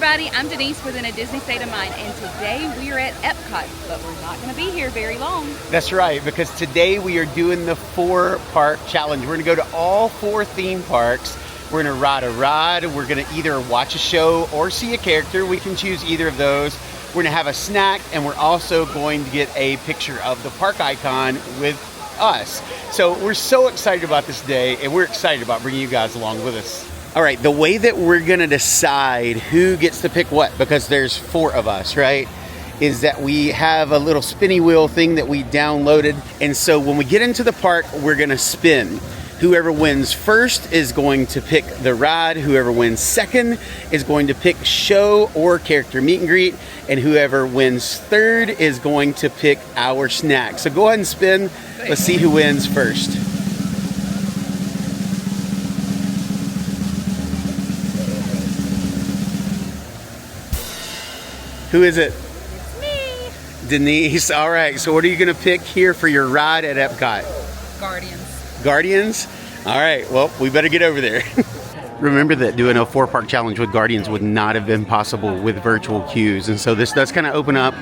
everybody, I'm Denise with A Disney State of Mind, and today we are at Epcot, but we're not going to be here very long. That's right, because today we are doing the 4-park challenge. We're going to go to all 4 theme parks. We're going to ride a ride. We're going to either watch a show or see a character. We can choose either of those. We're going to have a snack, and we're also going to get a picture of the park icon with us. So we're so excited about this day, and we're excited about bringing you guys along with us. All right, the way that we're gonna decide who gets to pick what, because there's 4 of us, right, is that we have a little spinny wheel thing that we downloaded. And so when we get into the park, we're gonna spin. Whoever wins first is going to pick the ride. Whoever wins second is going to pick show or character meet and greet. And whoever wins third is going to pick our snack. So go ahead and spin. Let's see who wins first. Who is it? It's me. Denise. All right. So what are you going to pick here for your ride at Epcot? Guardians. Guardians? All right. Well, we better get over there. Remember that doing a 4-park challenge with Guardians would not have been possible with virtual queues. And so this does kind of open up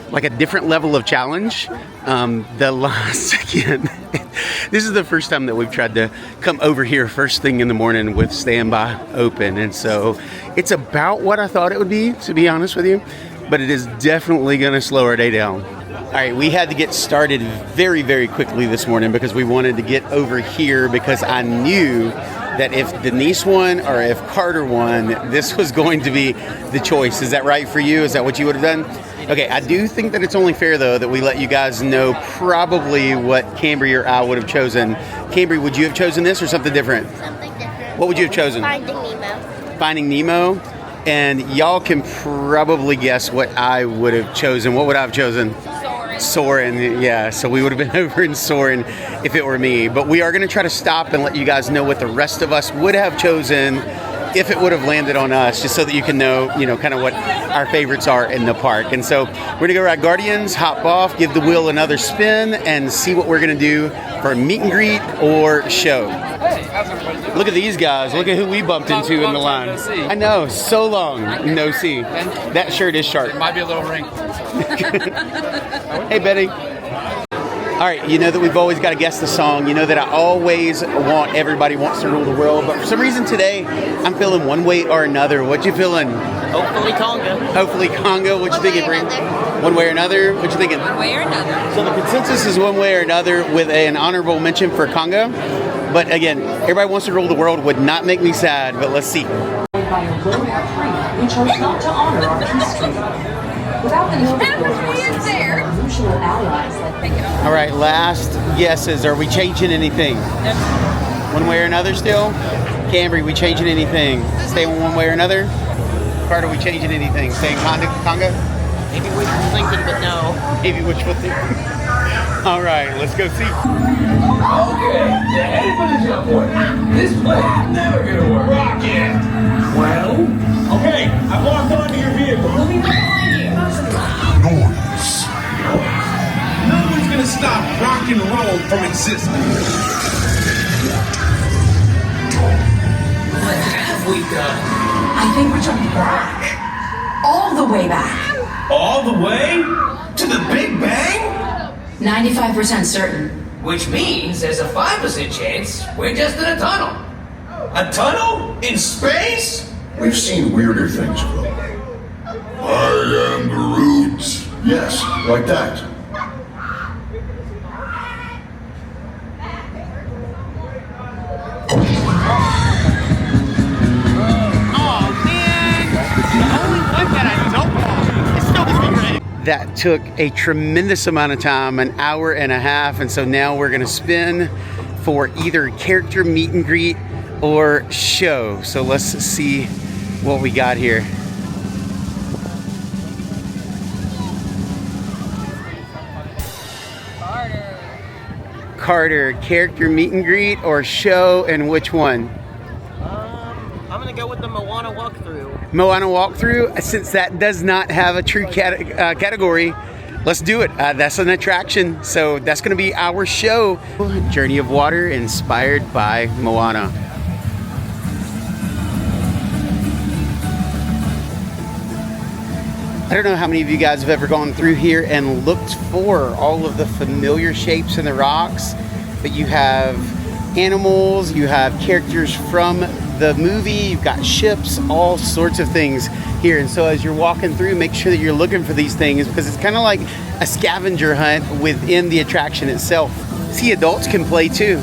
like a different level of challenge. The last second, this is the first time that we've tried to come over here first thing in the morning with standby open. And so it's about what I thought it would be, to be honest with you, but it is definitely going to slow our day down. All right, we had to get started very, very quickly this morning because we wanted to get over here because I knew that if Denise won or if Carter won, this was going to be the choice. Is that right for you? Is that what you would have done? Okay, I do think that it's only fair, though, that we let you guys know probably what Cambry or I would have chosen. Cambry, would you have chosen this or something different? Something different. What would you have chosen? Finding Nemo. Finding Nemo? And y'all can probably guess what I would have chosen. What would I have chosen? Soarin', yeah. So we would have been over in Soarin' if it were me. But we are going to try to stop and let you guys know what the rest of us would have chosen if it would have landed on us, just so that you can know, kind of what our favorites are in the park. And so we're going to go ride Guardians, hop off, give the wheel another spin, and see what we're going to do for meet and greet or show. Look at these guys. Look at who we bumped into in the line. I know, so long, no see. That shirt is sharp. It might be a little wrinkled. Hey, Betty. All right, you know that we've always got to guess the song. You know that I always want Everybody Wants to Rule the World. But for some reason today, I'm feeling one way or another. What you feeling? Hopefully Conga. Hopefully Conga. What you thinking, Bree? One way or another? What you thinking? One way or another. So the consensus is one way or another with an honorable mention for Conga. But again, Everybody Wants to Rule the World would not make me sad, but let's see. By a vote of 3, we chose not to honor our history. Without the usual allies like All right, last guesses. Are we changing anything? One way or another still? Cambry, we changing anything? Staying one way or another? Carter, we changing anything? Staying Conga? Maybe wishful thinking, but no. Maybe wishful thinking. All right, let's go see. Okay, ready for the jump point. This plan is never gonna work. Rocket! Well? Okay, I've locked onto your vehicle. Let me find you. Noise. No one's gonna stop rock and roll from existing. What have we done? I think we jumped back. All the way back. All the way? To the Big Bang? 95% certain. Which means there's a 5% chance we're just in a tunnel. A tunnel? In space? We've seen weirder things, Quill. I am Groot. Yes, like that. That took a tremendous amount of time, an hour and a half, and so now we're gonna spin for either character meet and greet or show. So let's see what we got here. Carter, character meet and greet or show, and which one? I'm gonna go with the Moana walkthrough. Moana walkthrough, since that does not have a true category, let's do it. That's an attraction, so that's going to be our show. Journey of Water, inspired by Moana. I don't know how many of you guys have ever gone through here and looked for all of the familiar shapes in the rocks, but you have animals, you have characters from the movie, you've got ships, all sorts of things here. And so as you're walking through, make sure that you're looking for these things, because it's kind of like a scavenger hunt within the attraction itself. See, adults can play too.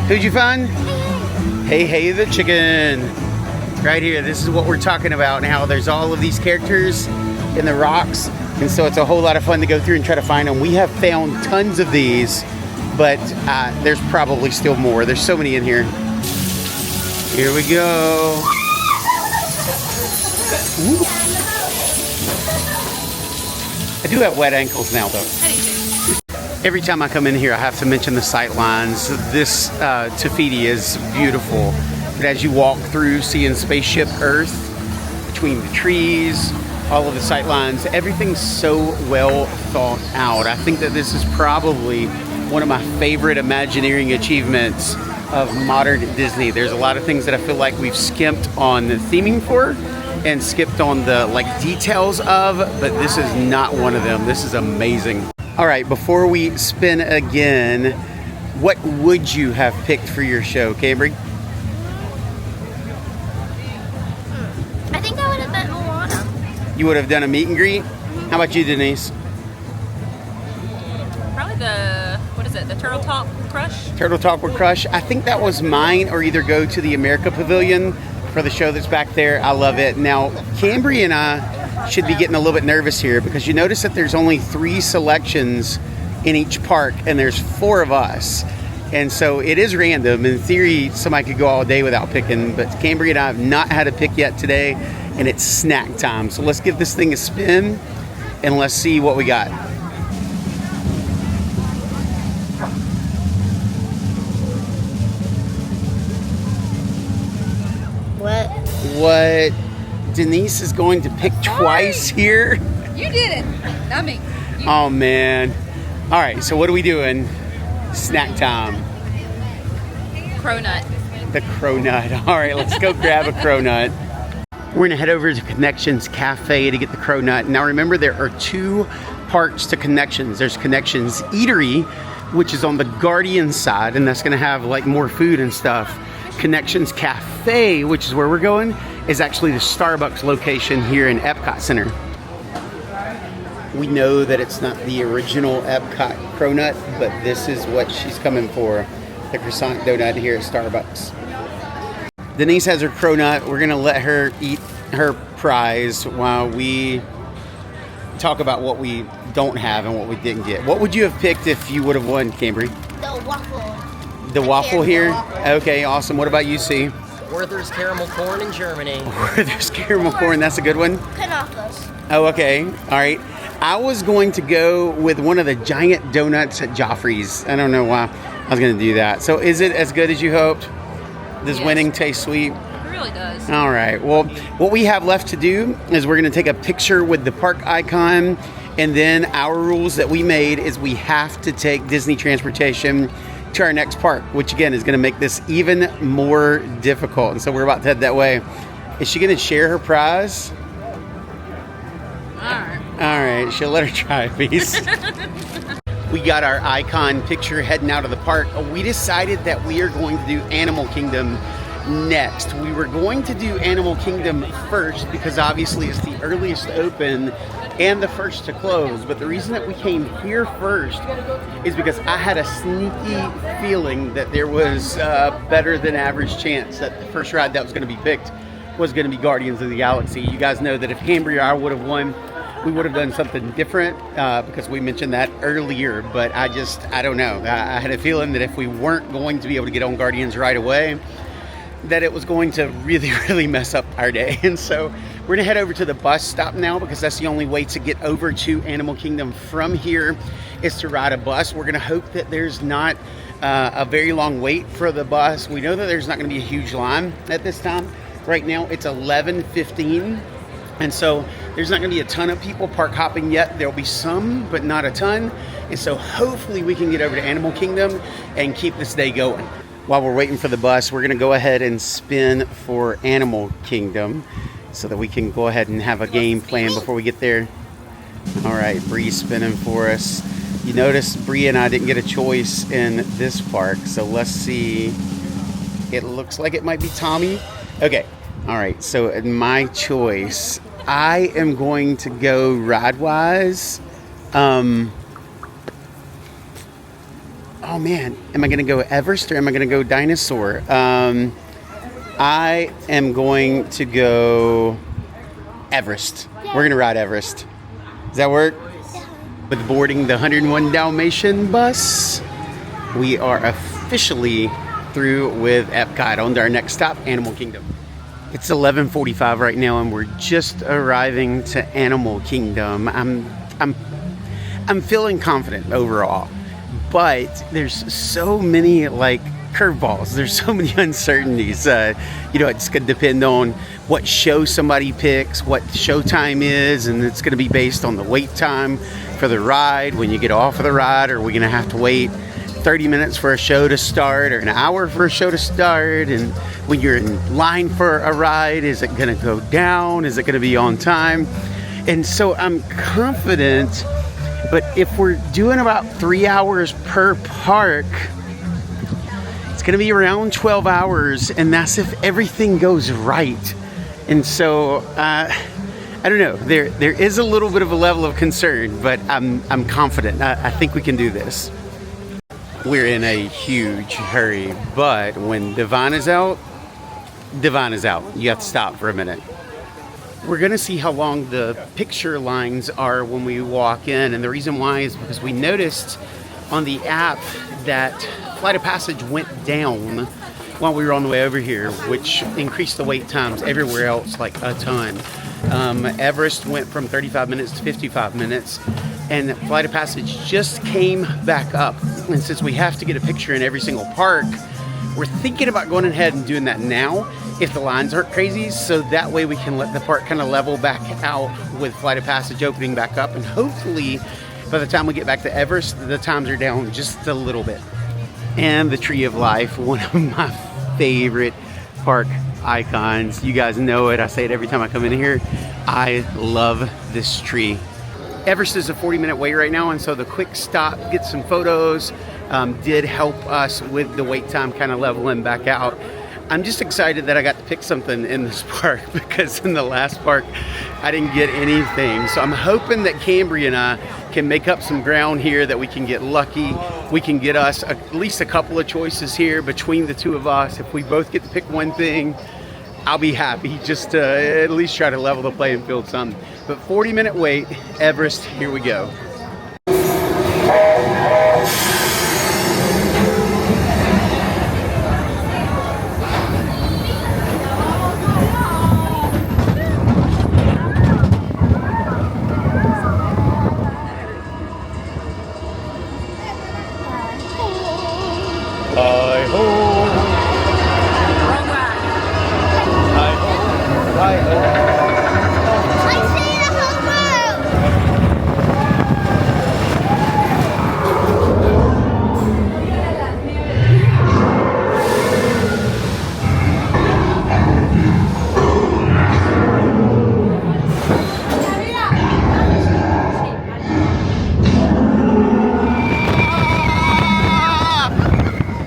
Who'd you find? Hey the chicken. Right here, this is what we're talking about now. There's all of these characters in the rocks, and so it's a whole lot of fun to go through and try to find them. We have found tons of these, but there's probably still more. There's so many in here. Here we go. Ooh. I do have wet ankles now, though. Every time I come in here, I have to mention the sight lines. This Tafiti is beautiful. But as you walk through, seeing Spaceship Earth, between the trees, all of the sight lines, everything's so well thought out. I think that this is probably one of my favorite Imagineering achievements of modern Disney. There's a lot of things that I feel like we've skimped on the theming for and skipped on the details of, but this is not one of them. This is amazing. All right, before we spin again, what would you have picked for your show, Cambry? I think I would have bet Moana. You would have done a meet and greet? How about you, Denise? Probably the Turtle Talk Crush? Turtle Talk with Crush. I think that was mine, or either go to the America Pavilion for the show that's back there. I love it. Now, Cambry and I should be getting a little bit nervous here, because you notice that there's only 3 selections in each park, and there's 4 of us. And so it is random. In theory, somebody could go all day without picking, but Cambry and I have not had a pick yet today, and it's snack time. So let's give this thing a spin, and let's see what we got. What? Denise is going to pick twice here? You did it. Not me. Oh, man. All right, so what are we doing? Snack time. Cronut. The cronut. All right, let's go grab a cronut. We're gonna head over to Connections Cafe to get the cronut. Now remember, there are 2 parts to Connections. There's Connections Eatery, which is on the Guardian side, and that's gonna have more food and stuff. Connections Cafe, which is where we're going, is actually the Starbucks location here in Epcot Center. We know that it's not the original Epcot cronut, but this is what she's coming for, the croissant donut here at Starbucks. Denise has her cronut. We're gonna let her eat her prize while we talk about what we don't have and what we didn't get. What would you have picked if you would have won, Cambry? The waffle. The waffle here? Okay, awesome. What about you, C? Werther's caramel corn in Germany. There's caramel corn. That's a good one. Canafas. Oh, okay. All right. I was going to go with one of the giant donuts at Joffrey's. I don't know why I was going to do that. So is it as good as you hoped? Does winning taste sweet? It really does. All right. Well, what we have left to do is we're going to take a picture with the park icon, and then our rules that we made is we have to take Disney transportation to our next park, which again is going to make this even more difficult. And so we're about to head that way. Is she going to share her prize? All right, she'll let her try a piece. We got our icon picture heading out of the park. We decided that we are going to do Animal Kingdom next. We were going to do Animal Kingdom first because obviously it's the earliest open and the first to close. But the reason that we came here first is because I had a sneaky feeling that there was a better than average chance that the first ride that was going to be picked was going to be Guardians of the Galaxy. You guys know that if Cambry or I would have won, we would have done something different because we mentioned that earlier, but I don't know. I had a feeling that if we weren't going to be able to get on Guardians right away, that it was going to really, really mess up our day. And so we're gonna head over to the bus stop now because that's the only way to get over to Animal Kingdom from here is to ride a bus. We're gonna hope that there's not a very long wait for the bus. We know that there's not gonna be a huge line at this time. Right now it's 11:15. And so there's not going to be a ton of people park hopping yet. There'll be some, but not a ton. And so hopefully we can get over to Animal Kingdom and keep this day going. While we're waiting for the bus, we're going to go ahead and spin for Animal Kingdom. so that we can go ahead and have a game plan before we get there. All right, Bree's spinning for us. You notice Bree and I didn't get a choice in this park, so let's see. It looks like it might be Tommy. Okay, all right, so in my choice, I am going to go Ride-wise. Oh man, am I going to go Everest or am I going to go Dinosaur? I am going to go Everest. We're going to ride Everest. Does that work? With boarding the 101 Dalmatian bus, we are officially through with Epcot. On to our next stop, Animal Kingdom. It's 11:45 right now, and we're just arriving to Animal Kingdom. I'm feeling confident overall, but there's so many like curveballs. There's so many uncertainties. It's going to depend on what show somebody picks, what showtime is, and it's going to be based on the wait time for the ride. When you get off of the ride, are we going to have to wait 30 minutes for a show to start or an hour for a show to start? And when you're in line for a ride, is it going to go down? Is it going to be on time? And so I'm confident, but if we're doing about 3 hours per park, it's going to be around 12 hours, and that's if everything goes right. And so I don't know, there is a little bit of a level of concern, but I'm confident. I think we can do this. We're in a huge hurry, but when Divine is out, Divine is out. You have to stop for a minute. We're going to see how long the picture lines are when we walk in, and the reason why is because we noticed on the app that Flight of Passage went down while we were on the way over here, which increased the wait times everywhere else like a ton. Everest went from 35 minutes to 55 minutes, and Flight of Passage just came back up. And since we have to get a picture in every single park, we're thinking about going ahead and doing that now if the lines aren't crazy, so that way we can let the park kind of level back out with Flight of Passage opening back up, and hopefully by the time we get back to Everest, the times are down just a little bit. And the Tree of Life, one of my favorite park icons. You guys know it. I say it every time I come in here. I love this tree. Everest is a 40-minute wait right now, and so the quick stop, get some photos, did help us with the wait time kind of leveling back out. I'm just excited that I got to pick something in this park, because in the last park I didn't get anything. So I'm hoping that Cambry and I can make up some ground here, that we can get lucky. We can get us at least a couple of choices here between the two of us. If we both get to pick one thing, I'll be happy, just to at least try to level the playing field some. But 40-minute wait, Everest, here we go.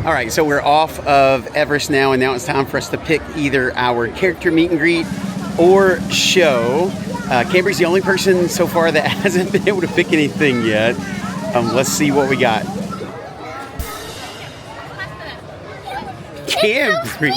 All right, so we're off of Everest now, and now it's time for us to pick either our character meet and greet or show. Cambry's the only person so far that hasn't been able to pick anything yet. Let's see what we got. Cambry,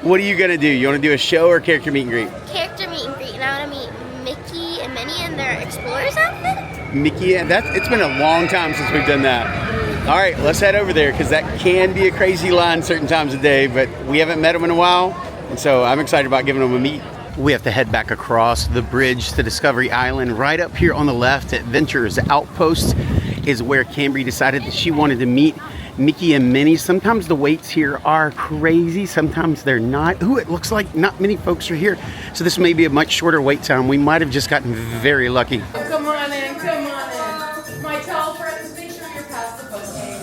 what are you gonna do? You want to do a show or character meet and greet? Character meet and greet, and I want to meet Mickey and Minnie in their explorer's outfit. Mickey, it's been a long time since we've done that. All right, let's head over there, because that can be a crazy line certain times of day, but we haven't met them in a while, and so I'm excited about giving them a meet. We have to head back across the bridge to Discovery Island. Right up here on the left at Venture's Outpost is where Cambry decided that she wanted to meet Mickey and Minnie. Sometimes the waits here are crazy, sometimes they're not. Ooh, it looks like not many folks are here, so this may be a much shorter wait time. We might have just gotten very lucky. Come on in, come on in. My tall friends, make sure you're past the bouquet.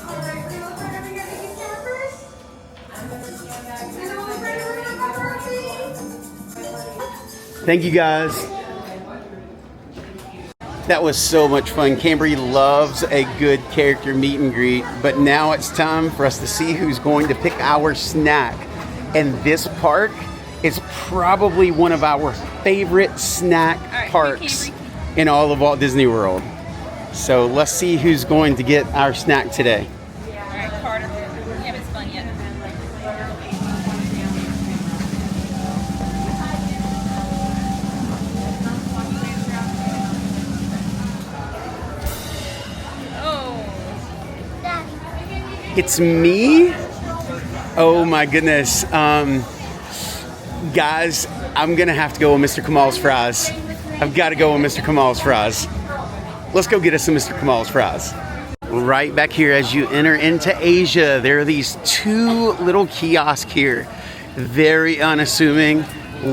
All right, we're gonna look at every first. I'm gonna stand back. Thank you guys. That was so much fun. Cambry loves a good character meet and greet, but now it's time for us to see who's going to pick our snack. And this park is probably one of our favorite snack parks in all of Walt Disney World. So let's see who's going to get our snack today. All right, Carter. You haven't spun yet. It's me? Oh my goodness. Guys, I'm gonna have to go with Mr. Kamal's fries. I've got to go with Mr. Kamal's fries. Let's go get us some Mr. Kamal's fries. Right back here as you enter into Asia, there are these two little kiosks here. Very unassuming.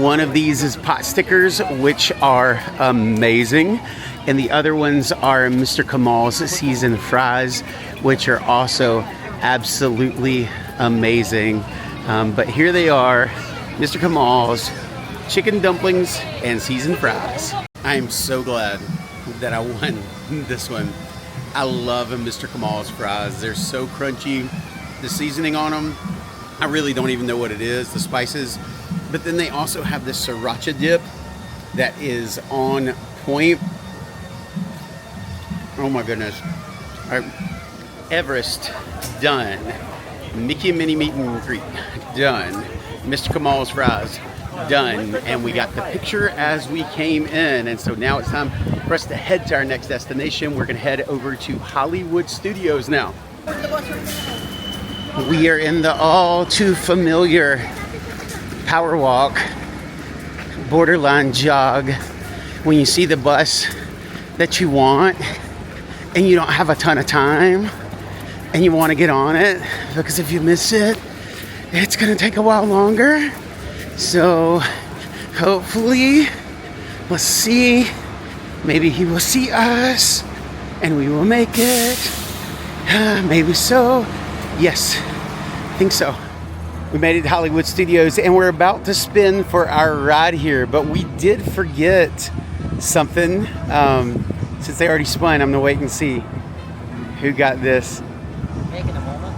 One of these is pot stickers, which are amazing. And the other ones are Mr. Kamal's seasoned fries, which are also absolutely amazing. But here they are, Mr. Kamal's chicken dumplings and seasoned fries. I am so glad that I won this one. I love Mr. Kamal's fries. They're so crunchy. The seasoning on them, I really don't even know what it is, the spices. But then they also have this sriracha dip that is on point. Oh my goodness. All right. Everest, done. Mickey and Minnie Meet and Greet, done. Mr. Kamal's fries, done. And we got the picture as we came in. And so now it's time for us to head to our next destination. We're gonna head over to Hollywood Studios now. We are in the all too familiar power walk, borderline jog. When you see the bus that you want and you don't have a ton of time, and you want to get on it, because if you miss it, it's gonna take a while longer. So hopefully, let's see, maybe he will see us and we will make it. Maybe so. Yes, I think so. We made it to Hollywood Studios and we're about to spin for our ride here, but we did forget something. Since they already spun, I'm gonna wait and see who got this. Taking a moment.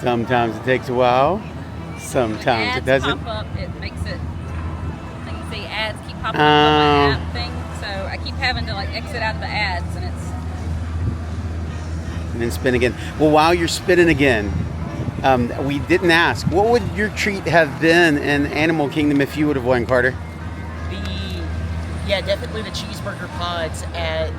Sometimes it takes a while. Sometimes it doesn't. Pop up, it makes it. I can see ads keep popping up on my app thing, so I keep having to like exit out of the ads, and then spin again. Well, while you're spinning again, we didn't ask. What would your treat have been in Animal Kingdom if you would have won, Carter? Yeah, definitely the cheeseburger pods at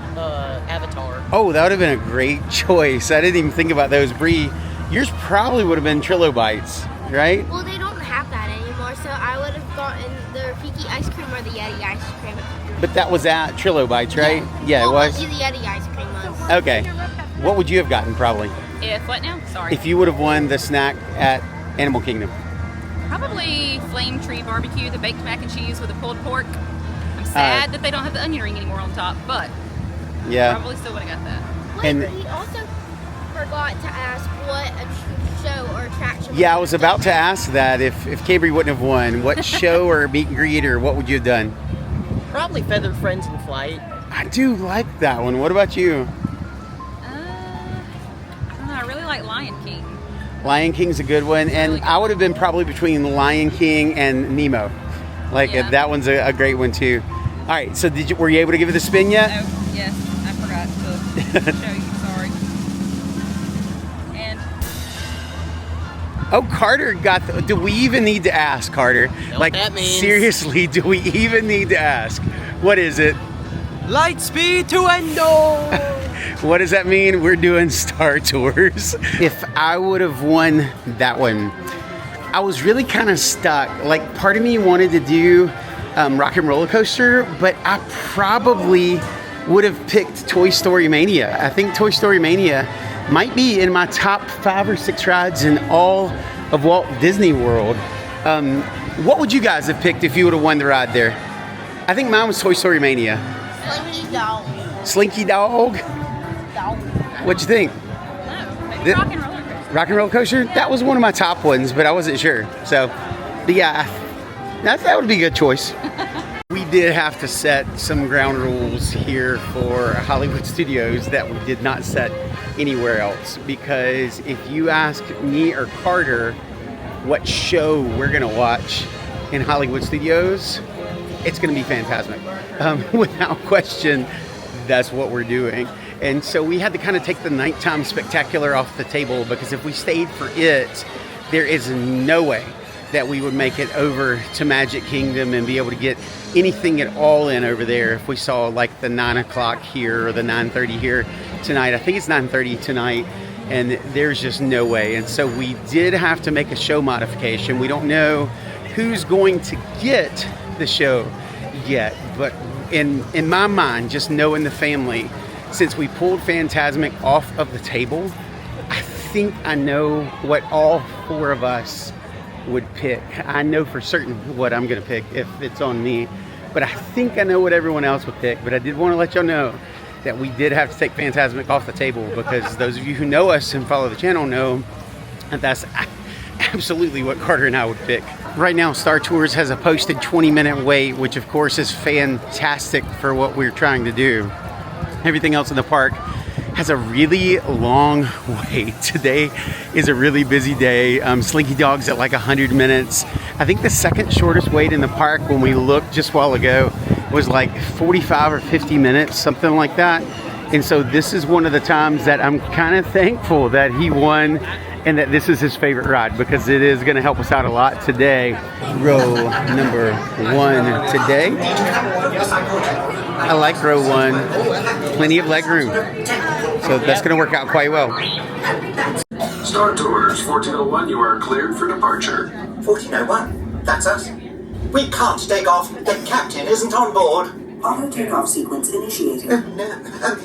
Avatar. Oh, that would have been a great choice. I didn't even think about those. Bree, yours probably would have been Trillo Bites, right? Well, they don't have that anymore, so I would have gotten the Rafiki ice cream or the Yeti ice cream. But that was at Trillo Bites, right? Yeah, well, it was. The Yeti ice cream was. Okay. What would you have gotten, probably? if what now? Sorry. If you would have won the snack at Animal Kingdom. Probably Flame Tree Barbecue, the baked mac and cheese with the pulled pork. I'm sad that they don't have the onion ring anymore on top, but yeah, probably still would have got that. Wait, and we also forgot to ask what a show or attraction. Yeah, I was about to ask that. If Cambry wouldn't have won, what show or meet and greet or what would you have done? Probably Feathered Friends in Flight. I do like that one. What about you? I don't know, I really like Lion King. Lion King's a good one, and I would have been probably between Lion King and Nemo. That one's a great one too. All right, so were you able to give it a spin yet? Oh, yes, I forgot to show you. Sorry. And Carter got. Do we even need to ask, Carter? That means. Seriously, do we even need to ask? What is it? Lightspeed to Endor. What does that mean? We're doing Star Tours. If I would have won that one, I was really kind of stuck. Part of me wanted to do Rock and Roller Coaster, but I probably would have picked Toy Story Mania. I think Toy Story Mania might be in my top 5 or 6 rides in all of Walt Disney World. What would you guys have picked if you would have won the ride there? I think mine was Toy Story Mania. Slinky Dog. Slinky Dog? What'd you think? maybe Rock and Roller Coaster. Rock and Roller Coaster? That was one of my top ones, but I wasn't sure. So, but yeah, That would be a good choice. We did have to set some ground rules here for Hollywood Studios that we did not set anywhere else, because if you ask me or Carter what show we're gonna watch in Hollywood Studios, it's gonna be Fantasmic. Without question, that's what we're doing. And so we had to kind of take the nighttime spectacular off the table, because if we stayed for it, there is no way that we would make it over to Magic Kingdom and be able to get anything at all in over there if we saw like the 9 o'clock here or the 9:30 here tonight. I think it's 9:30 tonight, and there's just no way. And so we did have to make a show modification. We don't know who's going to get the show yet, but in my mind, just knowing the family, since we pulled Fantasmic off of the table, I think I know what all four of us would pick. I know for certain what I'm gonna pick if it's on me, but I think I know what everyone else would pick. But I did want to let y'all know that we did have to take Fantasmic off the table, because those of you who know us and follow the channel know that that's absolutely what Carter and I would pick. Right now, Star Tours has a posted 20-minute wait, which of course is fantastic for what we're trying to do. Everything else in the park has a really long wait. Today is a really busy day. Slinky Dog's at like 100 minutes. I think the second shortest wait in the park when we looked just a while ago was like 45 or 50 minutes, something like that. And so this is one of the times that I'm kind of thankful that he won and that this is his favorite ride, because it is going to help us out a lot today. Row number 1 today. I like row 1. Plenty of leg room. So that's going to work out quite well. Star Tours 1401, you are cleared for departure. 1401, that's us. We can't take off. The captain isn't on board. Auto takeoff sequence initiated.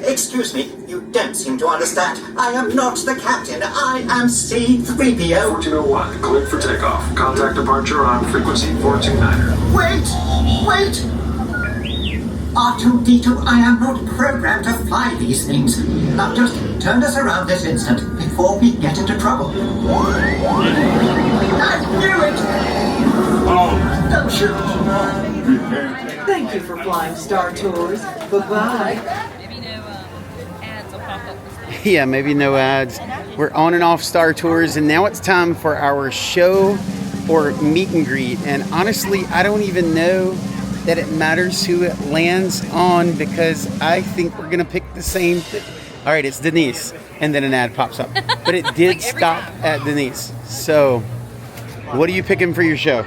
Excuse me, you don't seem to understand. I am not the captain. I am C-3PO. 1401, cleared for takeoff. Contact departure on frequency 429er. Wait! R2-D2, I am not programmed to fly these things. Now just turn us around this instant before we get into trouble. I knew it! Oh, don't shoot! Thank you for flying Star Tours. Bye-bye. Maybe no ads will pop up. Yeah, maybe no ads. We're on and off Star Tours, and now it's time for our show or meet and greet. And honestly, I don't even know that it matters who it lands on, because I think we're gonna pick the same thing. All right, it's Denise, and then an ad pops up. But it did Like stop at Denise. So, what are you picking for your show?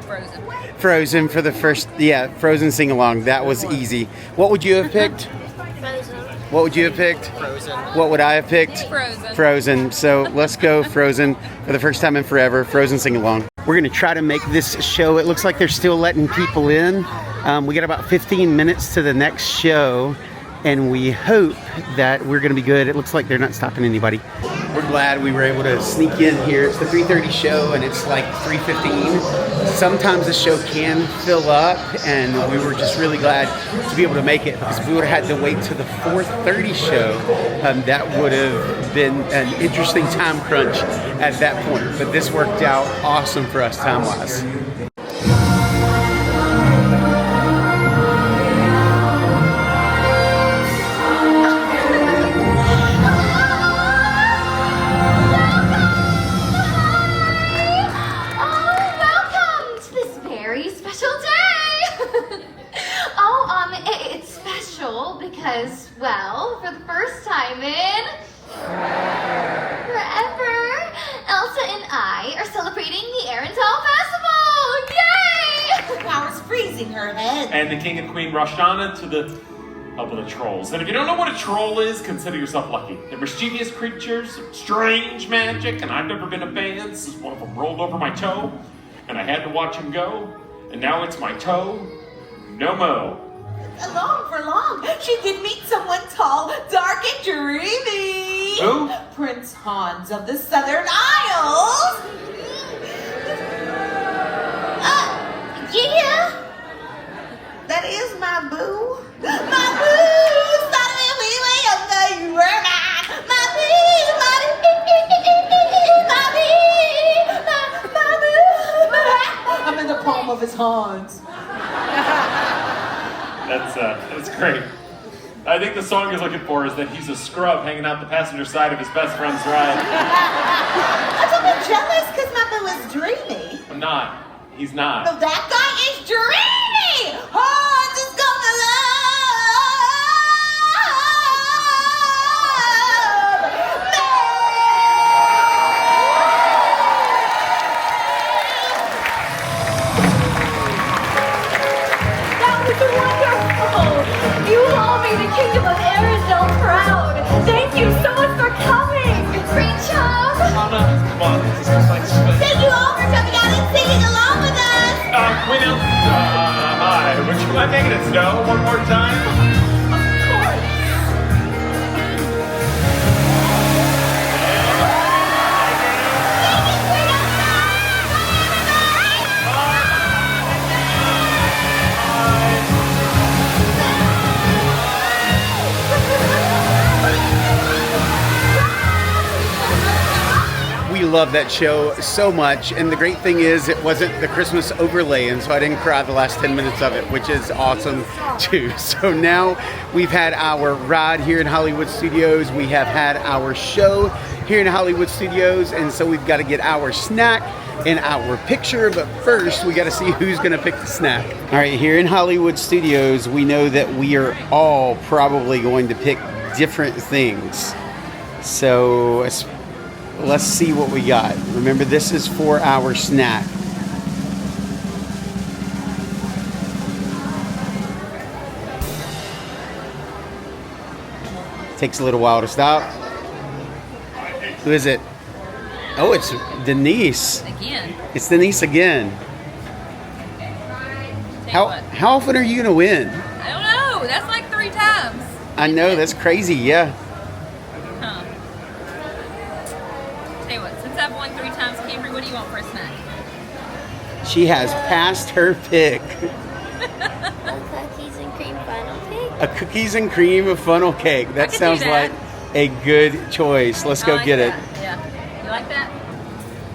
Frozen. Frozen for the first, Frozen sing-along. That was easy. What would you have picked? Frozen. What would you have picked? Frozen. What would I have picked? Frozen. Frozen. So let's go Frozen for the first time in forever. Frozen sing-along. We're going to try to make this show. It looks like they're still letting people in. We got about 15 minutes to the next show, and we hope that we're going to be good. It looks like they're not stopping anybody. We're glad we were able to sneak in here. It's the 3:30 show, and it's like 3:15. Sometimes the show can fill up, and we were just really glad to be able to make it, because if we would have had to wait to the 4:30 show, that would have been an interesting time crunch at that point. But this worked out awesome for us time-wise. Because, well, for the first time in forever, Elsa and I are celebrating the Arental Festival! Yay! Power's freezing her head. And the king and queen rushed on to the help of the trolls. And if you don't know what a troll is, consider yourself lucky. They're mischievous creatures of strange magic, and I've never been a fan since one of them rolled over my toe, and I had to watch him go, and now it's my toe, no mo. Along for long, she did meet someone tall, dark, and dreamy. Who? Prince Hans of the Southern Isles. Yeah. That is my boo. My boo. Started when we were younger. You were mine. My boo. My boo. My boo. I'm in the park. palm of his hands. That's great. I think the song he's looking for is that he's a scrub hanging out the passenger side of his best friend's ride. I'm a bit jealous because my boo is dreamy. I'm not. He's not. No, that guy is dreamy! Hearts is gonna That was wonderful! You all made the Kingdom of Arizona proud! Thank you so much for coming! Great job! Come on. This is like space. Thank you all for coming out and singing along with us! Wait now. Hi. Would you mind making it snow one more time? We love that show so much, and the great thing is it wasn't the Christmas overlay, and so I didn't cry the last 10 minutes of it, which is awesome too. So now we've had our ride here in Hollywood Studios, we have had our show here in Hollywood Studios, and so we've got to get our snack and our picture, but first we got to see who's going to pick the snack. All right, here in Hollywood Studios, we know that we are all probably going to pick different things. So let's see what we got. Remember, this is for our snack. Takes a little while to stop. Who is it? Oh, it's Denise. Again. It's Denise again. How often are you going to win? I don't know. That's like 3 times. I know, that's crazy, yeah. Huh. Tell you what, since I've won 3 times, Camry, what do you want for a snack? She has passed her pick. A cookies and cream funnel cake. A cookies and cream funnel cake. That sounds like a good choice. Let's go get it. Yeah. You like that?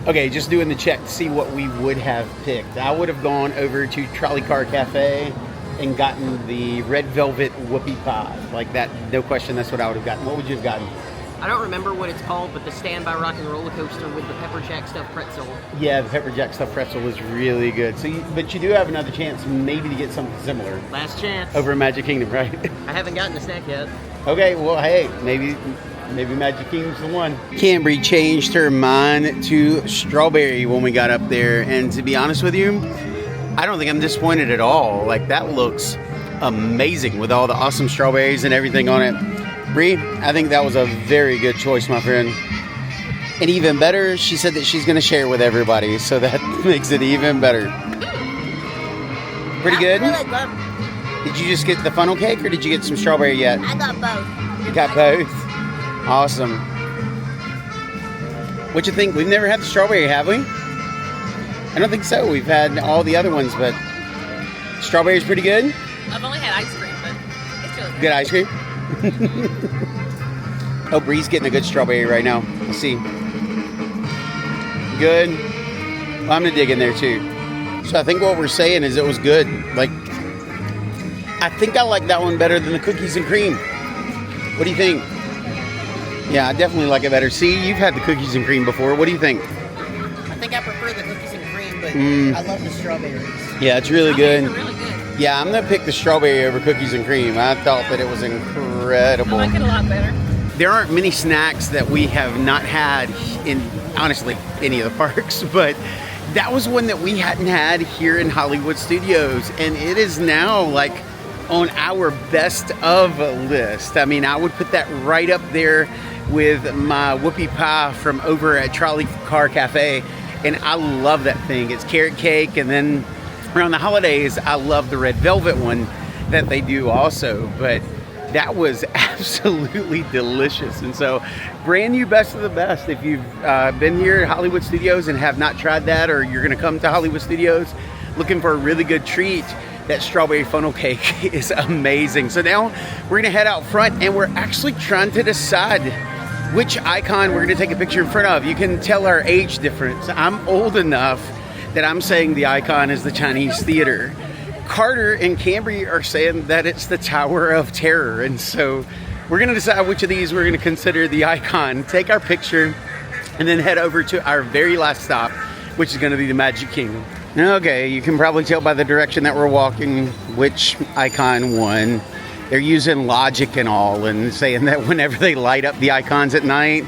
Okay, just doing the check to see what we would have picked. I would have gone over to Trolley Car Cafe and gotten the red velvet whoopie pie. Like that, no question, that's what I would have gotten. What would you have gotten? I don't remember what it's called, but the Standby Rockin' Roller Coaster with the pepper jack stuffed pretzel. Yeah, the pepper jack stuffed pretzel was really good. So, but you do have another chance maybe to get something similar. Last chance. Over in Magic Kingdom, right? I haven't gotten the snack yet. Okay, well, hey, maybe Magic Kingdom's the one. Cambry changed her mind to strawberry when we got up there, and to be honest with you, I don't think I'm disappointed at all. Like, that looks amazing with all the awesome strawberries and everything on it. Bree, I think that was a very good choice, my friend. And even better, she said that she's going to share with everybody, so that makes it even better. Pretty good? Really good. Did you just get the funnel cake, or did you get some strawberry yet? I got both. You got both? Awesome. What you think? We've never had the strawberry, have we? I don't think so. We've had all the other ones, but strawberry's pretty good? I've only had ice cream, but it's really good. Good ice cream? Oh, Bree's getting a good strawberry right now. Let's see. Good. Well, I'm gonna dig in there too. So I think what we're saying is it was good. Like, I think I like that one better than the cookies and cream. What do you think? Yeah, I definitely like it better. See, you've had the cookies and cream before. What do you think? I think I prefer the cookies and cream, but I love the strawberries. Yeah, it's really good. Strawberries are really good. Yeah, I'm gonna pick the strawberry over cookies and cream. I thought that it was incredible. I like it a lot better. There aren't many snacks that we have not had in, honestly, any of the parks, but that was one that we hadn't had here in Hollywood Studios, and it is now like on our best of list. I mean, I would put that right up there with my whoopie pie from over at Trolley Car Cafe, and I love that thing. It's carrot cake, and then around the holidays, I love the red velvet one that they do also, but that was absolutely delicious. And so, brand new best of the best. If you've been here at Hollywood Studios and have not tried that, or you're gonna come to Hollywood Studios looking for a really good treat, that strawberry funnel cake is amazing. So now we're gonna head out front, and we're actually trying to decide which icon we're gonna take a picture in front of. You can tell our age difference. I'm old enough that I'm saying the icon is the Chinese Theater. Carter and Cambry are saying that it's the Tower of Terror. And so we're going to decide which of these we're going to consider the icon, take our picture, and then head over to our very last stop, which is going to be the Magic Kingdom. Okay, you can probably tell by the direction that we're walking which icon won. They're using logic and all and saying that whenever they light up the icons at night,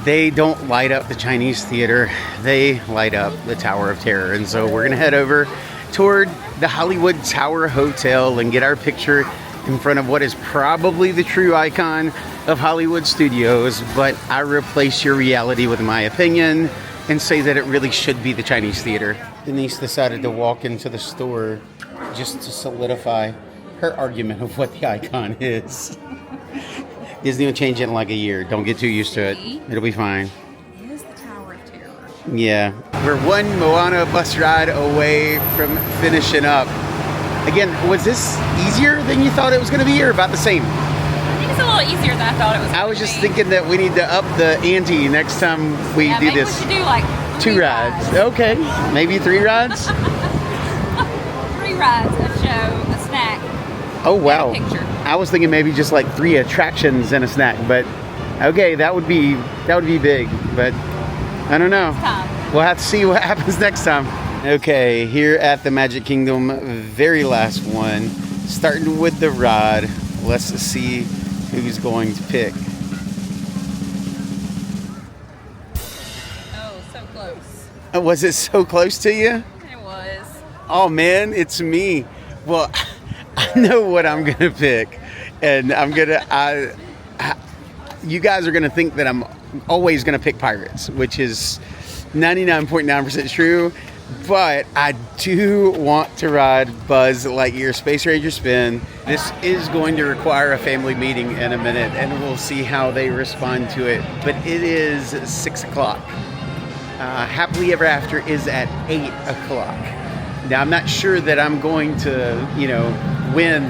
they don't light up the Chinese Theater, they light up the Tower of Terror. And so we're gonna head over toward the Hollywood Tower Hotel and get our picture in front of what is probably the true icon of Hollywood Studios, but I replace your reality with my opinion and say that it really should be the Chinese Theater. Denise decided to walk into the store just to solidify her argument of what the icon is. Disney will change it in like a year. Don't get too used to it. It'll be fine. It is the Tower of Terror. Yeah. We're one Moana bus ride away from finishing up. Again, was this easier than you thought it was going to be, or about the same? I think it's a little easier than I thought it was. I was just thinking that we need to up the ante next time we do maybe this. We should do like 2 rides. Okay. Maybe 3 rides? 3 rides, a show, a snack. Oh, wow. And a picture. I was thinking maybe just like 3 attractions and a snack, but okay, that would be big, but I don't know. We'll have to see what happens next time. Okay, here at the Magic Kingdom, very last one, starting with the ride. Let's see who's going to pick. Oh, so close. Was it so close to you? It was. Oh man, it's me. Well, I know what I'm gonna pick, and you guys are gonna think that I'm always gonna pick Pirates, which is 99.9% true, but I do want to ride Buzz Lightyear Space Ranger Spin. This is going to require a family meeting in a minute, and we'll see how they respond to it, but it is 6 o'clock. Happily Ever After is at 8 o'clock. Now, I'm not sure that I'm going to, win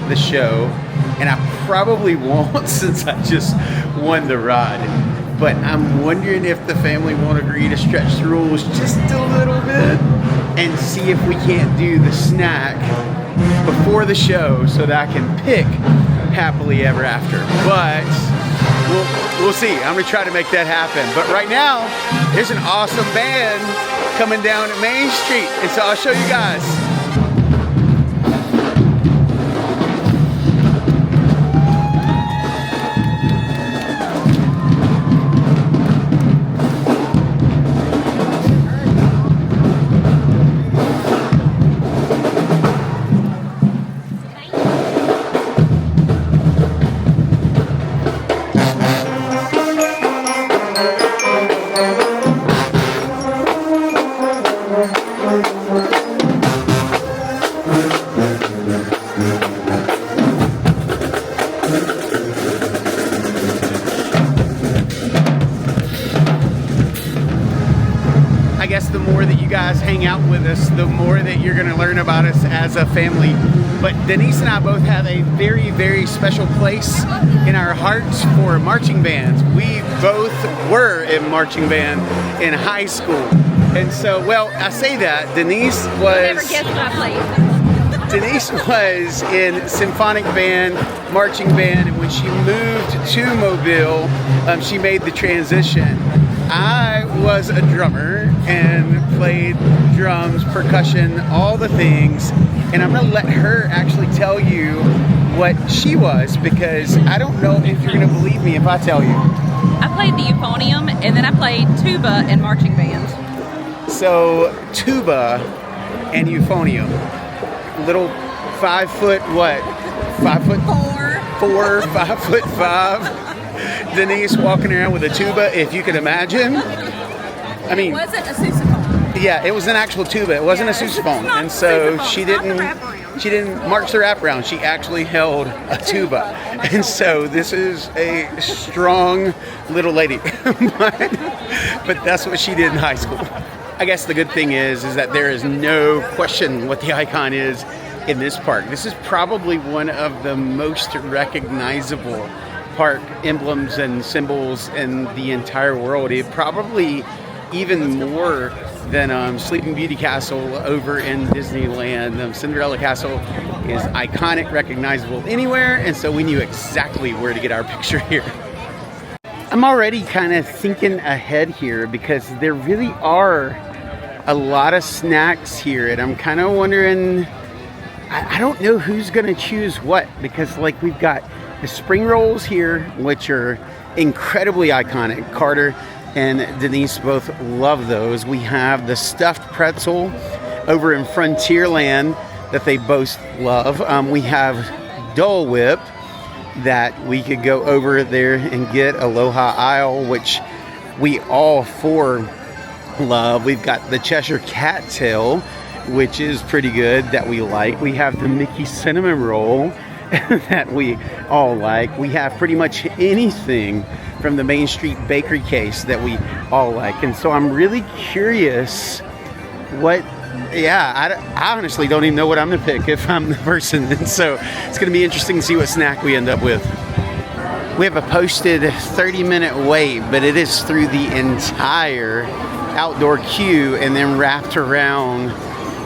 the show, and I probably won't since I just won the ride. But I'm wondering if the family won't agree to stretch the rules just a little bit and see if we can't do the snack before the show so that I can pick Happily Ever After. But we'll see. I'm going to try to make that happen. But right now, there's an awesome band coming down at Main Street, and so I'll show you guys. The more that you guys hang out with us, the more that you're going to learn about us as a family. But Denise and I both have a very, very special place in our hearts for marching bands. We both were in marching band in high school. And so, well, I say that Denise was... Never guessed what I played. Denise was in symphonic band, marching band, and when she moved to Mobile, she made the transition. I was a drummer and played drums, percussion, all the things, and I'm going to let her actually tell you what she was, because I don't know if you're going to believe me if I tell you. I played the euphonium, and then I played tuba and marching band. So, tuba and euphonium. Little 5 foot what? 5 foot? 4, 5 foot 5. Denise walking around with a tuba, if you can imagine. I mean, it wasn't a sousaphone. Yeah, it was an actual tuba. It wasn't a sousaphone, and so she didn't march the wraparound. She actually held a tuba, and so this is a strong little lady. but that's what she did in high school. I guess the good thing is that there is no question what the icon is in this park. This is probably one of the most recognizable park emblems and symbols in the entire world. It probably even more than Sleeping Beauty Castle over in Disneyland. Cinderella Castle is iconic, recognizable anywhere, and so we knew exactly where to get our picture here. I'm already kind of thinking ahead here because there really are a lot of snacks here, and I'm kind of wondering, I don't know who's gonna choose what, because like we've got the spring rolls here, which are incredibly iconic. Carter and Denise both love those. We have the stuffed pretzel over in Frontierland that they both love. We have Dole Whip that we could go over there and get. Aloha Isle, which we all four love. We've got the Cheshire Cattail, which is pretty good, that we like. We have the Mickey Cinnamon Roll that we all like. We have pretty much anything from the Main Street Bakery case that we all like. And so I'm really curious what, I honestly don't even know what I'm gonna pick if I'm the person. And so it's gonna be interesting to see what snack we end up with. We have a posted 30-minute wait, but it is through the entire outdoor queue and then wrapped around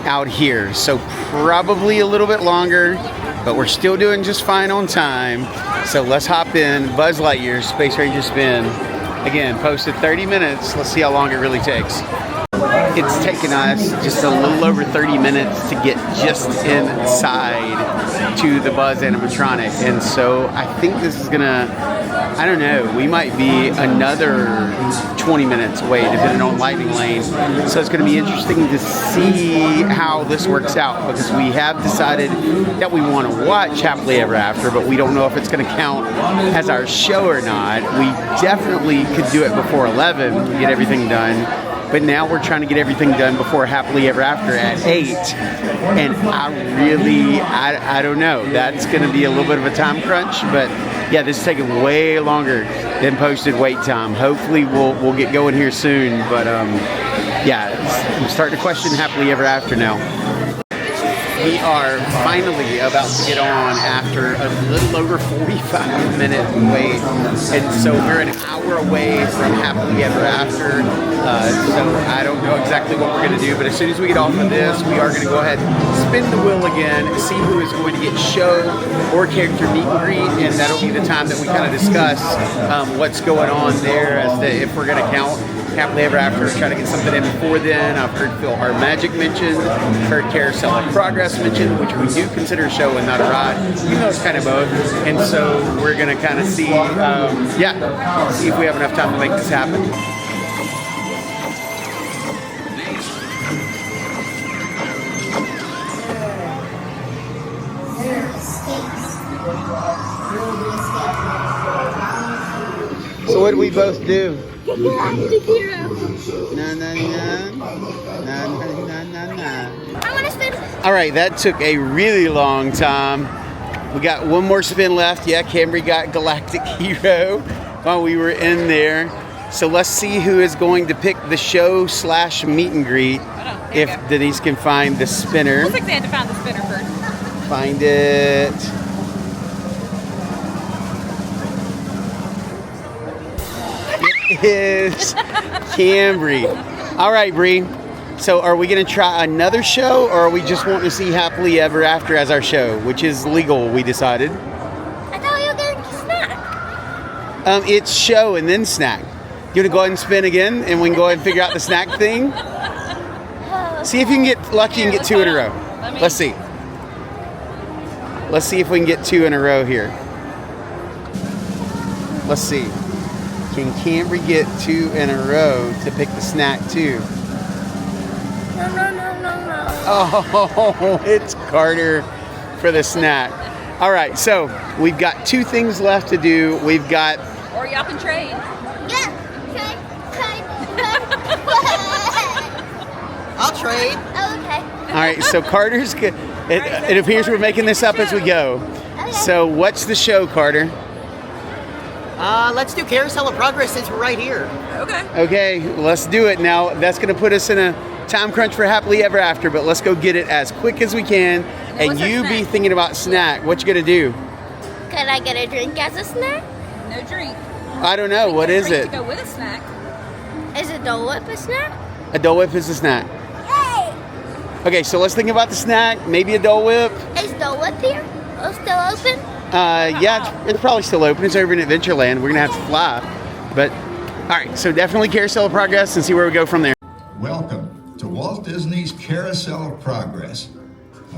out here. So probably a little bit longer, but we're still doing just fine on time. So let's hop in. Buzz Lightyear Space Ranger Spin. Again, posted 30 minutes. Let's see how long it really takes. It's taken us just a little over 30 minutes to get just inside to the Buzz animatronic. And so I think this is gonna, I don't know, we might be another 20 minutes away depending on Lightning Lane. So it's gonna be interesting to see how this works out, because we have decided that we want to watch Happily Ever After, but we don't know if it's gonna count as our show or not. We definitely could do it before 11 and get everything done. But now we're trying to get everything done before Happily Ever After at 8. And I don't know. That's going to be a little bit of a time crunch. But yeah, this is taking way longer than posted wait time. Hopefully we'll get going here soon. But yeah, I'm starting to question Happily Ever After now. We are finally about to get on after a little over 45-minute wait. And so we're an hour away from Happily Ever After. So I don't know exactly what we're going to do, but as soon as we get off of this, we are going to go ahead and spin the wheel again, see who is going to get show or character meet and greet, and that'll be the time that we kind of discuss what's going on there, as to if we're going to count Happily Ever After, try to get something in before then. I've heard Phil Our Magic mentioned, heard Carousel of Progress mentioned, which we do consider a show and not a ride. You know, it's kind of both. And so we're going to kind of see, see if we have enough time to make this happen. So what do we both do? Galactic hero. Na na na na na na na. I want to spin. All right, that took a really long time. We got one more spin left. Yeah, Camry got Galactic Hero while we were in there. So let's see who is going to pick the show / meet and greet. If Denise can find the spinner. Looks like they had to find the spinner first. Find it. Is Camry. All right, Bree. So are we going to try another show, or are we just wanting to see Happily Ever After as our show, which is legal, we decided? I thought you were going to snack. It's show and then snack. You want to go ahead and spin again, and we can go ahead and figure out the snack thing? See if you can get lucky and get two in a row. Let's see. Let's see if we can get two in a row here. Let's see. Can Camry get two in a row to pick the snack too? No. Oh, it's Carter for the snack. All right, so we've got two things left to do. We've got... Or y'all can trade. Yeah, trade. I'll trade. Oh, okay. All right, so Carter's good. It appears we're making this up as we go. Okay. So what's the show, Carter? Let's do Carousel of Progress since we're right here. Okay. Okay, let's do it. Now, that's going to put us in a time crunch for Happily Ever After, but let's go get it as quick as we can. And you be thinking about snack. What you going to do? Could I get a drink as a snack? No drink. I don't know. What is it? To go with a snack. Is a Dole Whip a snack? A Dole Whip is a snack. Okay, so let's think about the snack. Maybe a Dole Whip. Is Dole Whip here? Oh, still open? Yeah, it's probably still open. It's over in Adventureland. We're gonna have to fly. But, all right, so definitely Carousel of Progress and see where we go from there. Welcome to Walt Disney's Carousel of Progress.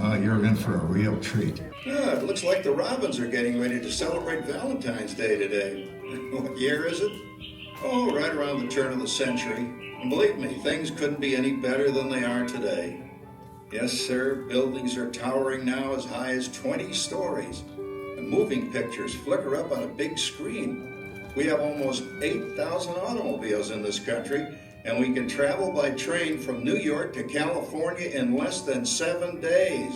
You're in for a real treat. Yeah, it looks like the Robins are getting ready to celebrate Valentine's Day today. What year is it? Oh, right around the turn of the century. And believe me, things couldn't be any better than they are today. Yes, sir, buildings are towering now as high as 20 stories. And moving pictures flicker up on a big screen. We have almost 8,000 automobiles in this country, and we can travel by train from New York to California in less than 7 days.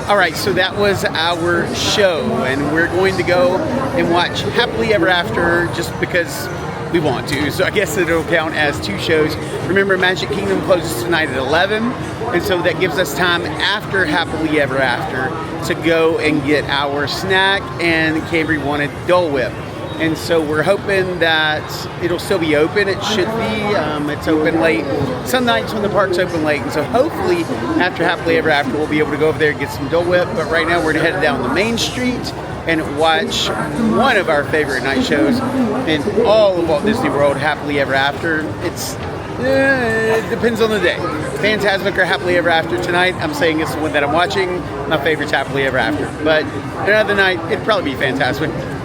All right, so that was our show, and we're going to go and watch Happily Ever After just because we want to. So I guess it'll count as 2 shows. Remember, Magic Kingdom closes tonight at 11, and so that gives us time after Happily Ever After to go and get our snack, and Cambry wanted Dole Whip. And so we're hoping that it'll still be open. It should be. It's open late. Some nights when the park's open late. And so hopefully after Happily Ever After, we'll be able to go over there and get some Dole Whip. But right now we're headed down the main street and watch one of our favorite night shows in all of Walt Disney World, Happily Ever After. It depends on the day. Fantasmic or Happily Ever After tonight. I'm saying it's the one that I'm watching. My favorite's Happily Ever After. But another night, it'd probably be Fantasmic.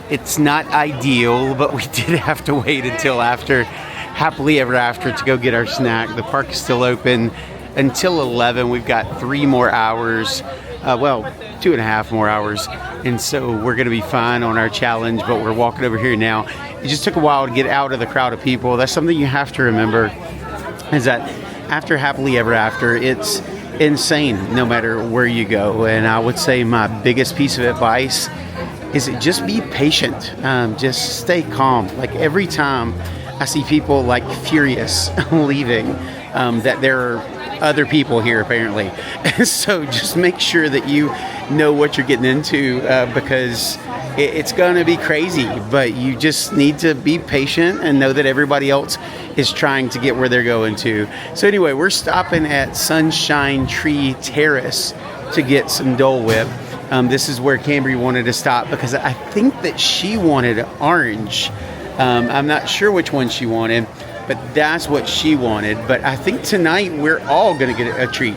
It's not ideal, but we did have to wait until after Happily Ever After to go get our snack. The park is still open until 11. We've got 3 more hours, 2.5 more hours. And so we're going to be fine on our challenge, but we're walking over here now. It just took a while to get out of the crowd of people. That's something you have to remember, is that after Happily Ever After, it's insane no matter where you go. And I would say my biggest piece of advice is just be patient. Just stay calm. Like every time I see people like furious leaving, that there are other people here apparently. So just make sure that you know what you're getting into, because it's gonna be crazy, but you just need to be patient and know that everybody else is trying to get where they're going to. So anyway, we're stopping at Sunshine Tree Terrace to get some Dole Whip. This is where Cambry wanted to stop because I think that she wanted orange. I'm not sure which one she wanted, but that's what she wanted. But I think tonight we're all going to get a treat,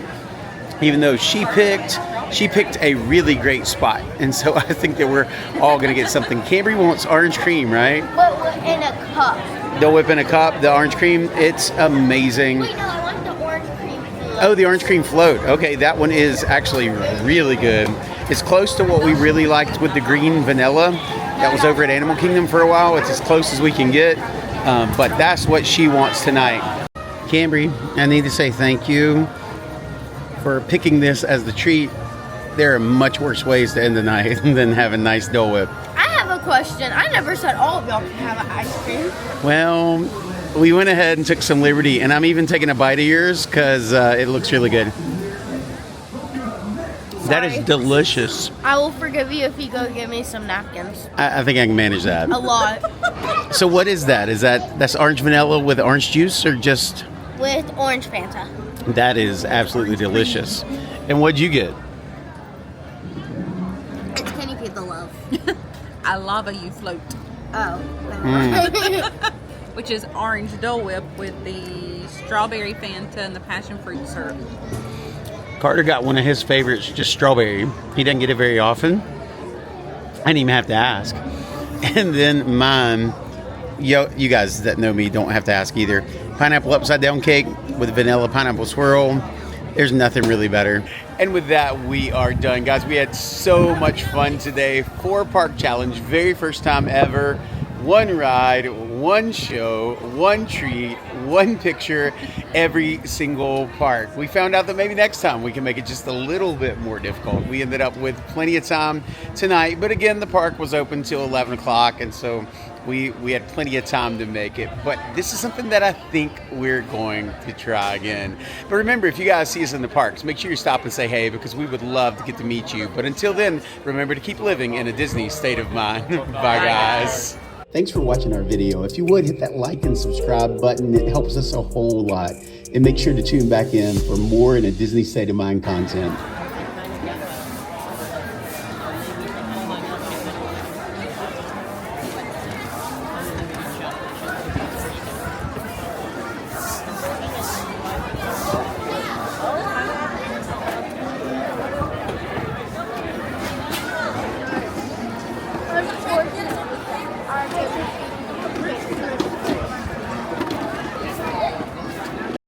even though she picked a really great spot. And so I think that we're all going to get something. Cambry wants orange cream, right? But in a cup. Dole Whip in a cup, the orange cream, it's amazing. Wait, no, I want the orange cream float. Oh, the orange cream float. Okay, that one is actually really good. It's close to what we really liked with the green vanilla. That was over at Animal Kingdom for a while. It's as close as we can get, but that's what she wants tonight. Cambry, I need to say thank you for picking this as the treat. There are much worse ways to end the night than having nice Dole Whip. I have a question. I never said all of y'all can have an ice cream. Well, we went ahead and took some liberty, and I'm even taking a bite of yours because it looks really good. That is delicious. I will forgive you if you go get me some napkins. I think I can manage that. A lot. So what is that? That's orange vanilla with orange juice or just? With orange Fanta. That is absolutely delicious. And what'd you get? It's Kenny Feed the Love. I lava you float. Oh. Which is orange Dole Whip with the strawberry Fanta and the passion fruit syrup. Carter got one of his favorites, just strawberry. He doesn't get it very often. I didn't even have to ask. And then mine, you guys that know me don't have to ask either. Pineapple upside down cake with vanilla pineapple swirl. There's nothing really better. And with that, we are done. Guys, we had so much fun today. 4-park challenge, very first time ever. 1 ride, 1 show, 1 treat, 1 picture, every single park. We found out that maybe next time we can make it just a little bit more difficult. We ended up with plenty of time tonight, but again, the park was open till 11 o'clock, and so we had plenty of time to make it. But this is something that I think we're going to try again. But remember, if you guys see us in the parks, make sure you stop and say hey, because we would love to get to meet you. But until then, remember to keep living in a Disney state of mind. Bye, guys. Thanks for watching our video. If you would, hit that like and subscribe button. It helps us a whole lot. And make sure to tune back in for more in a Disney State of Mind content.